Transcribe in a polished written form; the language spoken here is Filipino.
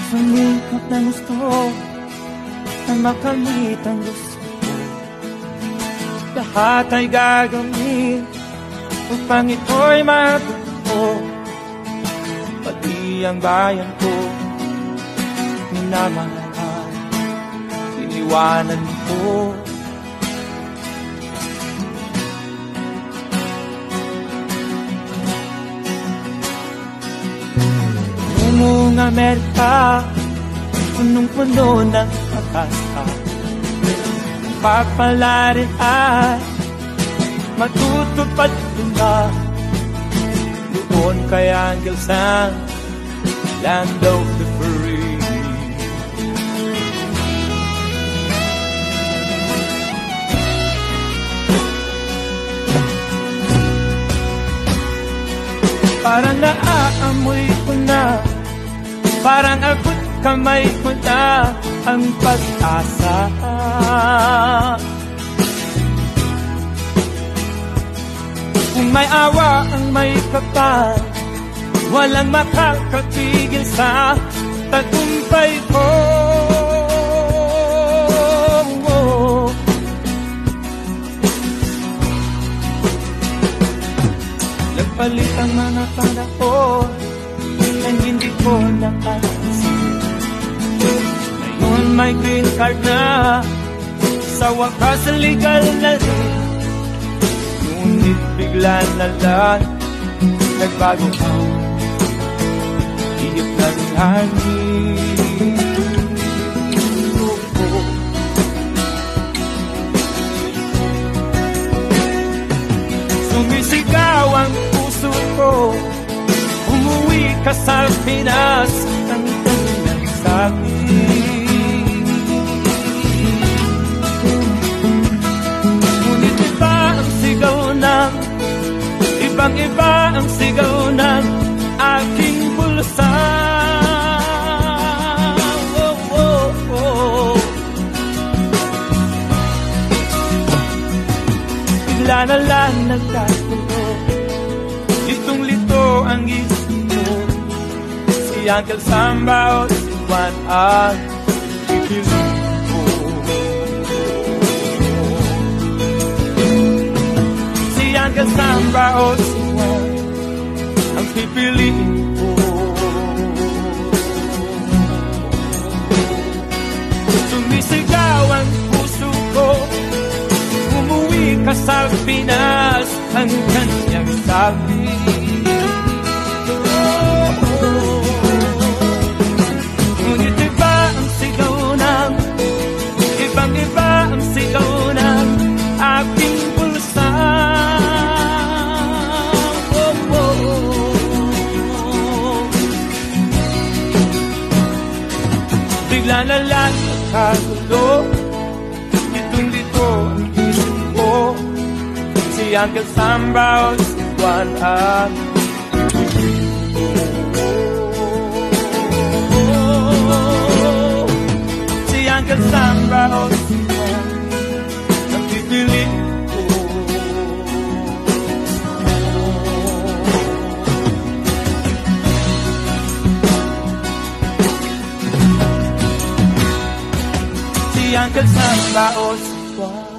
Sumikap na gusto na makamit ang gusto ko. Lahat ay gagawin upang ito'y matuto. Pati ang bayan ko minamahal, iniwanan ko. Noong Amerika, punong-puno ng pag-asa, papalarin ay matutupad na. Doon kay Angel Sang, land of the free. Parang naaamoy ko na, parang abot kamay ko na ang pag-asa. Kung may awa ang may kapal, walang makakapigil sa tagumpay ko. Nagpalit ang mga panahon nang hindi ko nakaisip. Ngayon may green card na, sa wakas legal na rin. Ngunit bigla na lang nagbago ang ihip ng hangin. Sumisigaw ang puso ko, umuwi ka sa Pinas, ang kanyang sabi. Ngunit iba ang sigaw ng, ibang-iba ang sigaw ng aking bulsa. Oh, oh, oh. Bigla na lang nagkatulo, litong-lito ang isip mo. Si Uncle Samba o si Juan ang pipiliin ko. Si Uncle Samba o si Juan ang pipiliin ko. Sumisigaw ang puso ko, umuwi ka sa Pinas, ang kanyang sabi. Ngunit iba ang sigaw ng, ibang-iba ang sigaw ng aking bulsa. Oh, oh, oh. Bigla na lang nagkagulo, litong-lito ang isip ko. Si Uncle Samba o si Juan ang si Uncle Samba o si Juan ang pipiliin ko. Si Uncle Samba o si Juan